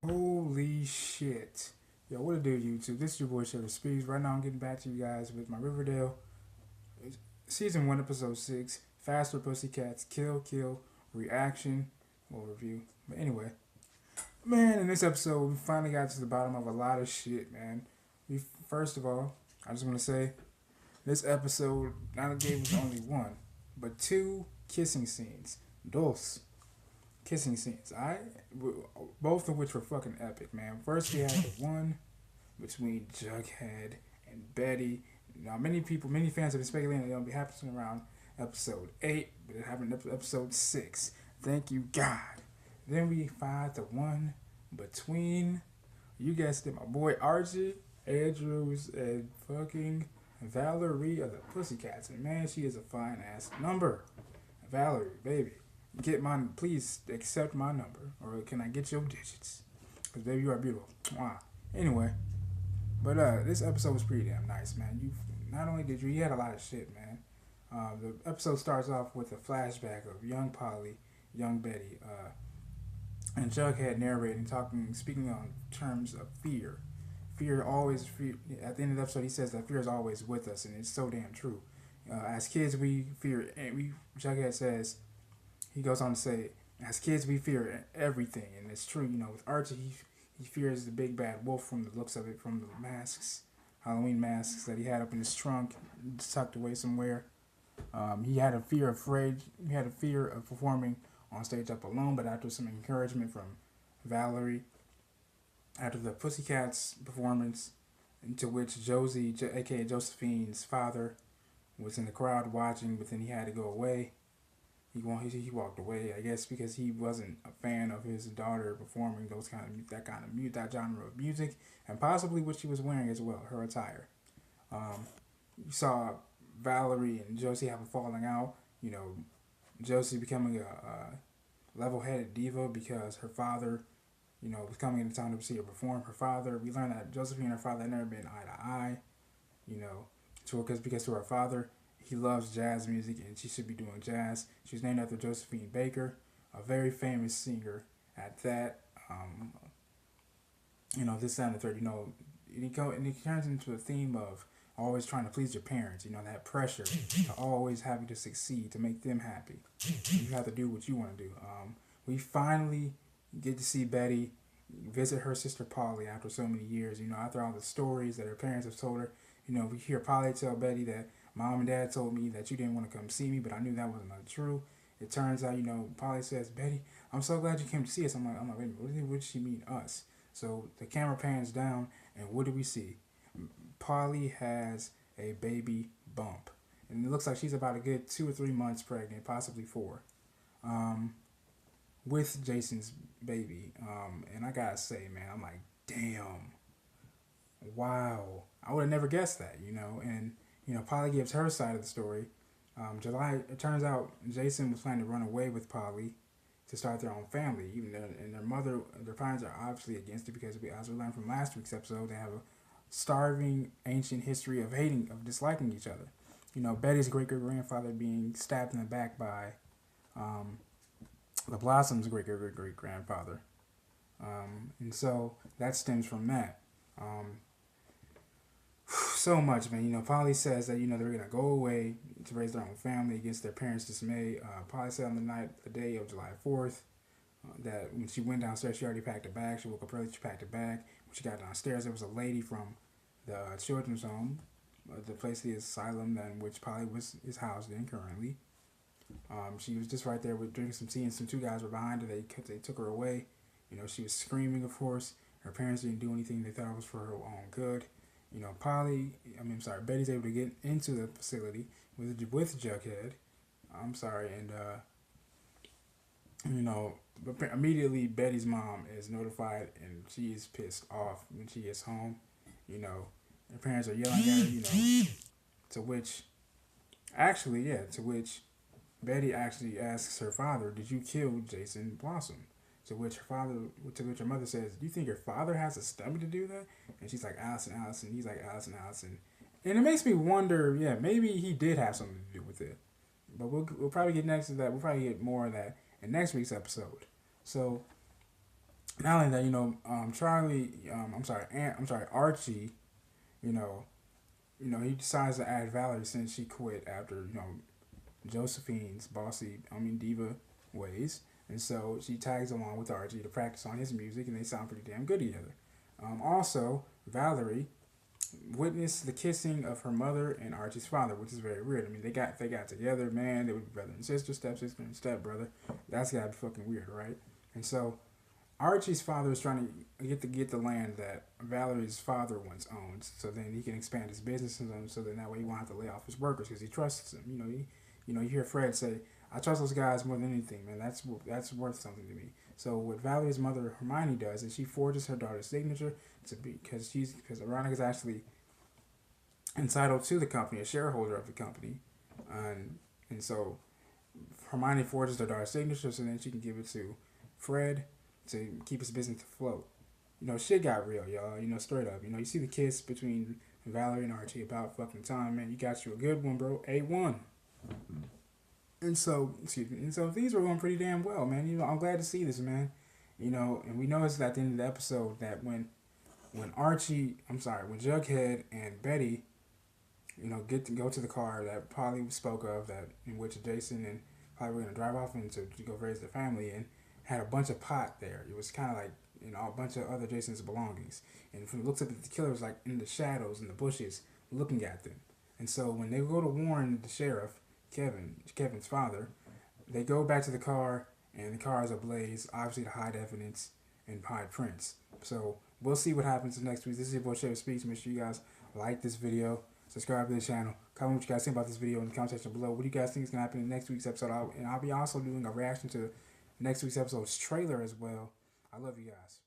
Holy shit. Yo, what it do, YouTube? This is your boy Sugar Speaks. Right now, I'm getting back to you guys with my Riverdale Season 1, Episode 6, Faster Pussycats, Kill, Reaction, or review. But anyway, man, in this episode, we finally got to the bottom of a lot of shit, man. We First of all, I just want to say, this episode not gave us only one, but two kissing scenes. Dos kissing scenes. Both of which were fucking epic, man. First, we had the one between Jughead and Betty. Now, many fans have been speculating that it'll be happening around episode 8, but it happened in episode 6. Thank you, God. Then we find the one between, you guessed it, my boy Archie, Andrews, and fucking Valerie of the Pussycats. And man, she is a fine ass number. Valerie, baby, please accept my number, or can I get your digits? Because baby, you are beautiful. Mwah. Anyway, but this episode was pretty damn nice, man. You had a lot of shit, man. The episode starts off with a flashback of young Polly, young Betty, and Jughead narrating, speaking on terms of fear. Fear. At the end of the episode, he says that fear is always with us, and it's so damn true. As kids, we fear. And Jughead says, he goes on to say, as kids, we fear everything, and it's true. With Archie, he fears the big bad wolf from the looks of it, from the masks, Halloween masks that he had up in his trunk, tucked away somewhere. He had a fear of performing on stage up alone, but after some encouragement from Valerie, after the Pussycats performance, into which Josie, aka Josephine's father, was in the crowd watching, but then he had to go away. He walked away, I guess, because he wasn't a fan of his daughter performing that genre of music, and possibly what she was wearing as well, her attire. You saw Valerie and Josie have a falling out. Josie becoming a level-headed diva because her father, was coming into town to see her perform. Her father, we learned that Josephine and her father had never been eye to eye. You know, because to her father, he loves jazz music and she should be doing jazz. She's named after Josephine Baker, a very famous singer at that. This, that, and the third, and it turns into a theme of always trying to please your parents, that pressure to always having to succeed to make them happy. You have to do what you want to do. We finally get to see Betty visit her sister Polly after so many years, after all the stories that her parents have told her. We hear Polly tell Betty that mom and dad told me that you didn't want to come see me, but I knew that wasn't true. It turns out, Polly says, Betty, I'm so glad you came to see us. I'm like, wait a minute, what does she mean, us? So the camera pans down, and what do we see? Polly has a baby bump. And it looks like she's about a good 2 or 3 months pregnant, possibly 4, with Jason's baby. And I gotta say, man, I'm like, damn, wow. I would have never guessed that, And, Polly gives her side of the story. It turns out Jason was planning to run away with Polly to start their own family. And their parents are obviously against it because, as we learned from last week's episode, they have a starving ancient history of disliking each other. Betty's great grandfather being stabbed in the back by the Blossom's great grandfather, and so that stems from that. So much, man. Polly says that they're gonna go away to raise their own family against their parents' dismay. Polly said on the day of July 4th, that when she went downstairs, she already packed a bag. She woke up early, she packed a bag. When she got downstairs, there was a lady from the children's home, the place, the asylum in which Polly is housed in currently. She was just right there with drinking some tea, and some 2 guys were behind her. They took her away. She was screaming, of course. Her parents didn't do anything. They thought it was for her own good. Betty's able to get into the facility with Jughead. Immediately Betty's mom is notified, and she is pissed off when she gets home. Her parents are yelling at her. To which Betty actually asks her father, "Did you kill Jason Blossom?" To which her mother says, "Do you think your father has the stomach to do that?" And she's like, Allison. He's like, Allison. And it makes me wonder, yeah, maybe he did have something to do with it. But we'll probably get next to that. We'll probably get more of that in next week's episode. So Not only that, Charlie, I'm sorry, Archie, you know, he decides to add Valerie since she quit after, Josephine's bossy, diva ways. And so she tags along with Archie to practice on his music, and they sound pretty damn good together. Also, Valerie witnessed the kissing of her mother and Archie's father, which is very weird. I mean, they got together, man. They would be brother and sister, stepsister and stepbrother. That's gotta be fucking weird, right? And so Archie's father is trying to get the land that Valerie's father once owned, so then he can expand his business and so then that way he won't have to lay off his workers because he trusts them. You hear Fred say, "I trust those guys more than anything, man. That's worth something to me." So what Valerie's mother Hermione does is she forges her daughter's signature to be because Veronica is actually entitled to the company, a shareholder of the company, and so Hermione forges her daughter's signature so then she can give it to Fred to keep his business afloat. Shit got real, y'all. Straight up. You see the kiss between Valerie and Archie about fucking time, man. You got you a good one, bro. A1. And so, excuse me. And so things were going pretty damn well, man. I'm glad to see this, man. And we noticed at the end of the episode that when Jughead and Betty, get to go to the car that Polly spoke of, that in which Jason and Polly were gonna drive off into to go raise their family, and had a bunch of pot there. It was kind of like a bunch of other Jason's belongings. And from the looks of it, the killer was like in the shadows in the bushes looking at them. And so when they go to warn the sheriff, Kevin's father, they go back to the car, and the car is ablaze, obviously to hide evidence and hide prints. So we'll see what happens next week. This is your boy Sheriff Speaks. Make sure you guys like this video, subscribe to the channel, comment what you guys think about this video in the comment section below. What do you guys think is going to happen in next week's episode? I'll be also doing a reaction to next week's episode's trailer as well. I love you guys.